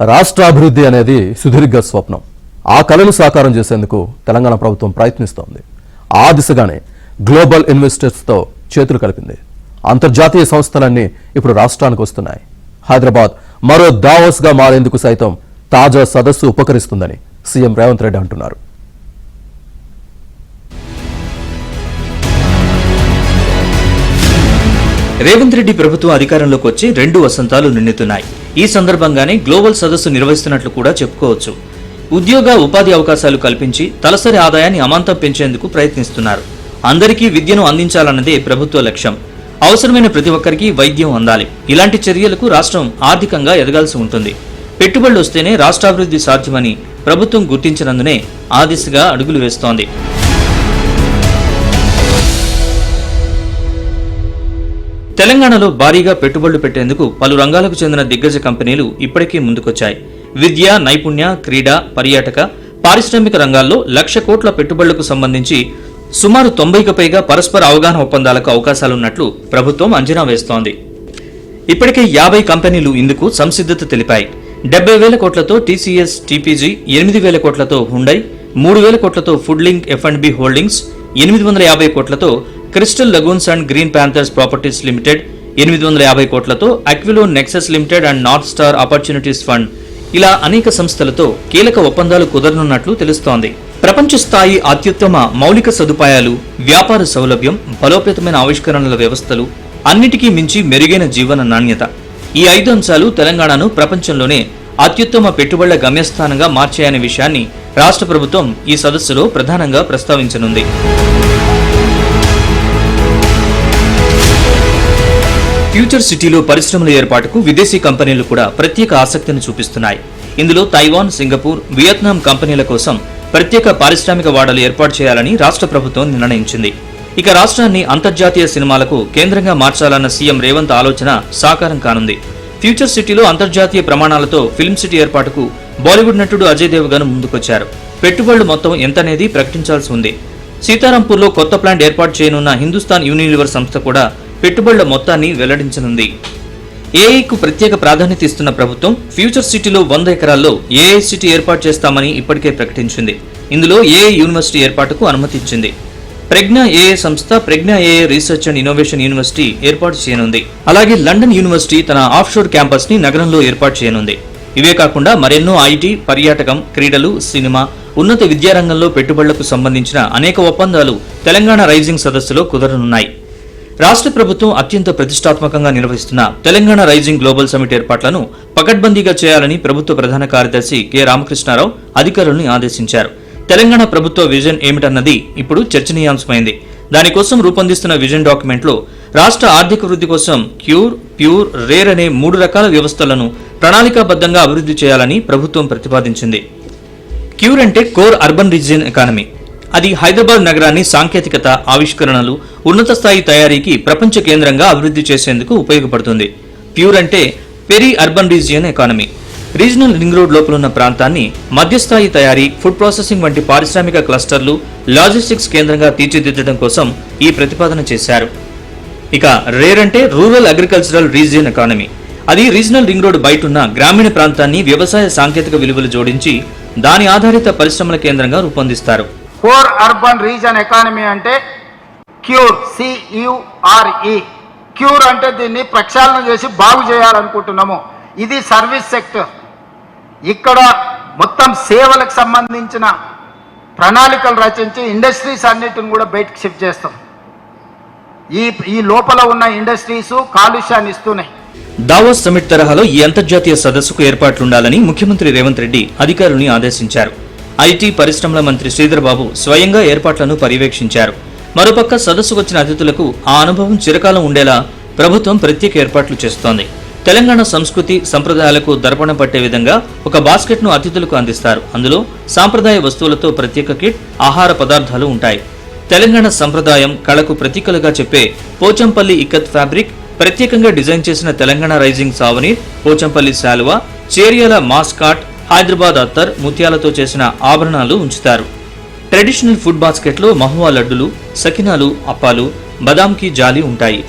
రాష్ట్ర అభివృద్ధి అనేది సుదీర్ఘ స్వప్నం. ఆ కలను సాకారం చేసేందుకు తెలంగాణ ప్రభుత్వం ప్రయత్నిస్తోంది. ఆ దిశగానే గ్లోబల్ ఇన్వెస్టర్స్తో చేతులు కలిపింది. అంతర్జాతీయ సంస్థలన్నీ ఇప్పుడు రాష్ట్రానికి వస్తున్నాయి. హైదరాబాద్ మరో దావోస్గా మారేందుకు సైతం తాజా సదస్సు ఉపకరిస్తుందని సీఎం రేవంత్ రెడ్డి అంటున్నారు. రేవంత్ రెడ్డి ప్రభుత్వం అధికారంలోకి వచ్చి 2 వసంతాలు నిండుతున్నాయి. ఈ సందర్భంగానే గ్లోబల్ సదస్సు నిర్వహిస్తున్నట్లు కూడా చెప్పుకోవచ్చు. ఉద్యోగ ఉపాధి అవకాశాలు కల్పించి తలసరి ఆదాయాన్ని అమాంతం పెంచేందుకు ప్రయత్నిస్తున్నారు. అందరికీ విద్యను అందించాలన్నదే ప్రభుత్వ లక్ష్యం. అవసరమైన ప్రతి ఒక్కరికి వైద్యం అందాలి. ఇలాంటి చర్యలకు రాష్ట్రం ఆర్థికంగా ఎదగాల్సి ఉంటుంది. పెట్టుబడులు వస్తేనే రాష్ట్రాభివృద్ధి సాధ్యమని ప్రభుత్వం గుర్తించినందునే ఆ దిశగా అడుగులు వేస్తోంది. తెలంగాణలో భారీగా పెట్టుబడులు పెట్టేందుకు పలు రంగాలకు చెందిన దిగ్గజ కంపెనీలు ఇప్పటికే ముందుకొచ్చాయి. విద్య, నైపుణ్య, క్రీడ, పర్యాటక, పారిశ్రామిక రంగాల్లో 1,00,000 కోట్ల పెట్టుబడులకు సంబంధించి సుమారు 90కి పైగా పరస్పర అవగాహన ఒప్పందాలకు అవకాశాలున్నట్లు ప్రభుత్వం అంచనా వేస్తోంది. ఇప్పటికే 50 కంపెనీలు ఇందుకు సంసిద్ధత తెలిపాయి. 70,000 కోట్లతో టీసీఎస్ టీపీజీ, 8,000 కోట్లతో హుండై, 3,000 కోట్లతో ఫుడ్ లింక్ F&B హోల్డింగ్స్, 850 కోట్లతో Crystal Lagoons and Green Panthers Properties Limited, 850 కోట్లతో Aquilo Nexus Limited and North Star Opportunities Fund, ఇలా అనేక సంస్థలతో కీలక ఒప్పందాలు కుదరనున్నట్లు తెలుస్తోంది. ప్రపంచ స్థాయి అత్యుత్తమ మౌలిక సదుపాయాలు, వ్యాపార సౌలభ్యం, బలోపేతమైన ఆవిష్కరణల వ్యవస్థలు, అన్నిటికీ మించి మెరుగైన జీవన నాణ్యత, ఈ 5 అంశాలు తెలంగాణను ప్రపంచంలోనే అత్యుత్తమ పెట్టుబడుల గమ్యస్థానంగా మార్చాయనే విషయాన్ని రాష్ట్ర ప్రభుత్వం ఈ సదస్సులో ప్రధానంగా ప్రస్తావించనుంది. ఫ్యూచర్ సిటీలో పరిశ్రమల ఏర్పాటుకు విదేశీ కంపెనీలు కూడా ప్రత్యేక ఆసక్తిని చూపిస్తున్నాయి. ఇందులో తైవాన్, సింగపూర్, వియత్నాం కంపెనీల కోసం ప్రత్యేక పారిశ్రామిక వాడలు ఏర్పాటు చేయాలని రాష్ట్ర ప్రభుత్వం నిర్ణయించింది. ఇక రాష్ట్రాన్ని అంతర్జాతీయ సినిమాలకు కేంద్రంగా మార్చాలన్న సీఎం రేవంత్ ఆలోచన సాకారం కానుంది. ఫ్యూచర్ సిటీలో అంతర్జాతీయ ప్రమాణాలతో ఫిల్మ్ సిటీ ఏర్పాటుకు బాలీవుడ్ నటుడు అజయ్ దేవగన్ ముందుకొచ్చారు. పెట్టుబడులు మొత్తం ఎంతనేది ప్రకటించాల్సి ఉంది. సీతారాంపూర్లో కొత్త ప్లాంట్ ఏర్పాటు చేయనున్న హిందుస్థాన్ యూనిలివర్ సంస్థ కూడా పెట్టుబడుల మొత్తాన్ని వెల్లడించనుంది. ఏఐకు ప్రత్యేక ప్రాధాన్యత ఇస్తున్న ప్రభుత్వం ఫ్యూచర్ సిటీలో 100 ఎకరాల్లో ఏఐ సిటీ ఏర్పాటు చేస్తామని ఇప్పటికే ప్రకటించింది. ఇందులో ఏఐ యూనివర్సిటీ ఏర్పాటుకు అనుమతించింది. ప్రజ్ఞా ఏఐ సంస్థ Prajna AI research and innovation university ఏర్పాటు చేయనుంది. అలాగే లండన్ యూనివర్సిటీ తన ఆఫ్షోర్ క్యాంపస్ ని నగరంలో ఏర్పాటు చేయనుంది. ఇవే కాకుండా మరెన్నో ఐటీ, పర్యాటకం, క్రీడలు, సినిమా, ఉన్నత విద్యారంగంలో పెట్టుబడులకు సంబంధించిన అనేక ఒప్పందాలు తెలంగాణ రైజింగ్ సదస్సులో కుదరనున్నాయి. రాష్ట్ర ప్రభుత్వం అత్యంత ప్రతిష్టాత్మకంగా నిర్వహిస్తున్న తెలంగాణ రైజింగ్ గ్లోబల్ సమిట్ ఏర్పాట్లను పకడ్బందీగా చేయాలని ప్రభుత్వ ప్రధాన కార్యదర్శి కె రామకృష్ణారావు అధికారులను ఆదేశించారు. తెలంగాణ ప్రభుత్వ విజన్ ఏమిటన్నది ఇప్పుడు చర్చనీయాంశమైంది. దానికోసం రూపొందిస్తున్న విజన్ డాక్యుమెంట్లో రాష్ట్ర ఆర్థిక వృద్ధి కోసం క్యూర్, ప్యూర్, రేర్ అనే 3 రకాల వ్యవస్థలను ప్రణాళికాబద్ధంగా అభివృద్ధి చేయాలని ప్రభుత్వం ప్రతిపాదించింది. క్యూర్ అంటే కోర్ అర్బన్ రీజియన్ ఎకానమీ. అది హైదరాబాద్ నగరాన్ని సాంకేతికత, ఆవిష్కరణలు, ఉన్నత స్థాయి తయారీకి ప్రపంచ కేంద్రంగా అభివృద్ధి చేసేందుకు ఉపయోగపడుతుంది. ప్యూర్ అంటే peri urban region economy. Regional ring road లోపలున్న ప్రాంతాన్ని మధ్యస్థాయి తయారీ, ఫుడ్ ప్రాసెసింగ్ వంటి పారిశ్రామిక క్లస్టర్లు, లాజిస్టిక్స్ కేంద్రంగా తీర్చిదిద్దడం కోసం ఈ ప్రతిపాదన చేశారు. ఇక రేర్ అంటే రూరల్ అగ్రికల్చరల్ రీజియన్ ఎకానమీ. అది రీజనల్ రింగ్ రోడ్ బయటున్న గ్రామీణ ప్రాంతాన్ని వ్యవసాయ సాంకేతిక విలువలు జోడించి దాని ఆధారిత పరిశ్రమల కేంద్రంగా రూపొందిస్తారు. కోర్ అర్బన్ రీజన్ ఎకానమీ అంటే క్యూర్, CURE. క్యూర్ అంటే దీన్ని ప్రక్షాళన చేసి బాగు చేయాలనుకుంటున్నాము. ఇది సర్వీస్ సెక్టర్. ఇక్కడ మొత్తం సేవలకు సంబంధించిన ప్రణాళికలు రచించి ఇండస్ట్రీస్ అన్నిటిని కూడా బయటకు షిఫ్ట్ చేస్తాం. ఈ లోపల ఉన్న ఇండస్ట్రీస్ కాలుష్యాన్ని ఇస్తున్నాయి. దావోస్ సమిట్ తరహాలో ఈ అంతర్జాతీయ సదస్సుకు ఏర్పాట్లుండాలని ముఖ్యమంత్రి రేవంత్ రెడ్డి అధికారుల్ని ఆదేశించారు. ఐటీ, పరిశ్రమల మంత్రి శ్రీధర్ బాబు స్వయంగా ఏర్పాట్లను పర్యవేక్షించారు. మరోపక్క సదస్సుకు వచ్చిన అతిథులకు ఆ అనుభవం చిరకాలం ఉండేలా ప్రభుత్వం ప్రత్యేక ఏర్పాట్లు చేస్తోంది. తెలంగాణ సంస్కృతి, సంప్రదాయాలకు దర్పణం పట్టే విధంగా ఒక బాస్కెట్ను అతిథులకు అందిస్తారు. అందులో సాంప్రదాయ వస్తువులతో ప్రత్యేక కిట్, ఆహార పదార్థాలు ఉంటాయి. తెలంగాణ సంప్రదాయం, కళకు ప్రతీకలుగా చెప్పే పోచంపల్లి ఇక్కత్ ఫ్యాబ్రిక్, ప్రత్యేకంగా డిజైన్ చేసిన తెలంగాణ రైజింగ్ సావనీర్, పోచంపల్లి శాలువా, చేరియాల మాస్కాట్, హైదరాబాద్ అత్తర్, ముత్యాలతో చేసిన ఆభరణాలు ఉంచుతారు. ట్రెడిషనల్ ఫుడ్ బాస్కెట్లో మహువా లడ్డులు, సకినాలు, అప్పాలు, బదాం కీ జాలి ఉంటాయి.